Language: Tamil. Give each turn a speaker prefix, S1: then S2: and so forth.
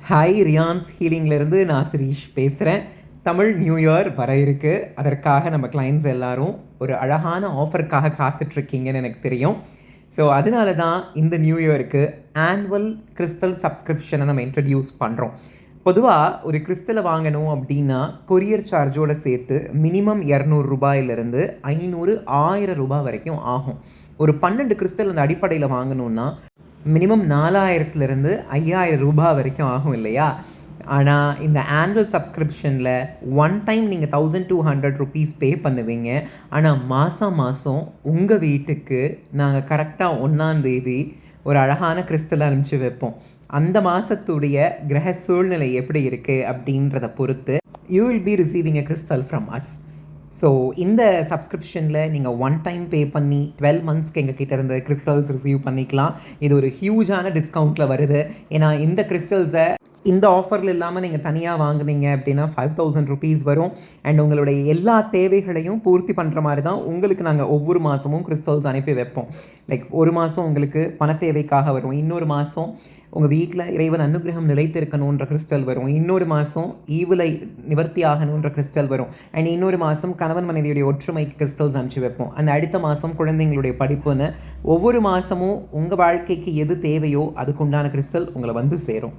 S1: ஹாய் ரியான்ஸ் ஹீலிங்லேருந்து நான் சிரீஷ் பேசுகிறேன். தமிழ் நியூ இயர் வர இருக்கு. அதற்காக நம்ம கிளைண்ட்ஸ் எல்லாரும் ஒரு அழகான ஆஃபருக்காக காத்துட்ருக்கீங்கன்னு எனக்கு தெரியும். ஸோ அதனால தான் இந்த நியூ இயருக்கு ஆனுவல் கிறிஸ்டல் சப்ஸ்கிரிப்ஷனை நம்ம இன்ட்ரடியூஸ் பண்ணுறோம். பொதுவாக ஒரு கிறிஸ்டலை வாங்கணும் அப்படின்னா கொரியர் சார்ஜோடு சேர்த்து மினிமம் 200 ரூபாயிலிருந்து 500-1000 ரூபாய் வரைக்கும் ஆகும். ஒரு 12 கிறிஸ்டல் அந்த அடிப்படையில் வாங்கணுன்னா மினிமம் 4000லேருந்து 5000 ரூபாய் வரைக்கும் ஆகும் இல்லையா? ஆனால் இந்த ஆனுவல் சப்ஸ்கிரிப்ஷனில் ஒன் டைம் நீங்கள் 1200 ருபீஸ் பே பண்ணுவீங்க. ஆனால் மாதம் உங்கள் வீட்டுக்கு நாங்கள் கரெக்டாக 1ஆம் தேதி ஒரு அழகான கிறிஸ்டல் அனுப்பிச்சி வைப்போம். அந்த மாதத்துடைய கிரக சூழ்நிலை எப்படி இருக்குது அப்படின்றத பொறுத்து you will be receiving a crystal from us. So இந்த சப்ஸ்கிரிப்ஷனில் நீங்கள் ஒன் டைம் பே பண்ணி 12 மந்த்ஸ்க்கு எங்கள் கிட்டே இருந்த கிறிஸ்டல்ஸ் ரிசீவ் பண்ணிக்கலாம். இது ஒரு ஹியூஜான டிஸ்கவுண்ட்டில் வருது. ஏன்னா இந்த கிறிஸ்டல்ஸை இந்த ஆஃபரில் இல்லாமல் நீங்கள் தனியாக வாங்குனீங்க அப்படின்னா 5000 ருபீஸ் வரும். அண்ட் உங்களுடைய எல்லா தேவைகளையும் பூர்த்தி பண்ணுற மாதிரி தான் உங்களுக்கு நாங்கள் ஒவ்வொரு மாதமும் கிறிஸ்டல்ஸ் அனுப்பி வைப்போம். லைக் ஒரு மாதம் உங்களுக்கு பண தேவைக்காக வரும், இன்னொரு மாதம் உங்கள் வீட்டில் இறைவன் அனுகிரகம் நிலைத்திருக்கணுன்ற கிறிஸ்டல் வரும், இன்னொரு மாதம் ஈவிலை நிவர்த்தி ஆகணுன்ற கிறிஸ்டல் வரும், அண்ட் இன்னொரு மாதம் கணவன் மனைவியுடைய ஒற்றுமைக்கு கிறிஸ்டல்ஸ் அனுப்பிச்சு வைப்போம். அந்த அடுத்த மாதம் குழந்தைங்களுடைய படிப்புன்னு ஒவ்வொரு மாதமும் உங்கள் வாழ்க்கைக்கு எது தேவையோ அதுக்குண்டான கிறிஸ்டல் உங்களை வந்து சேரும்.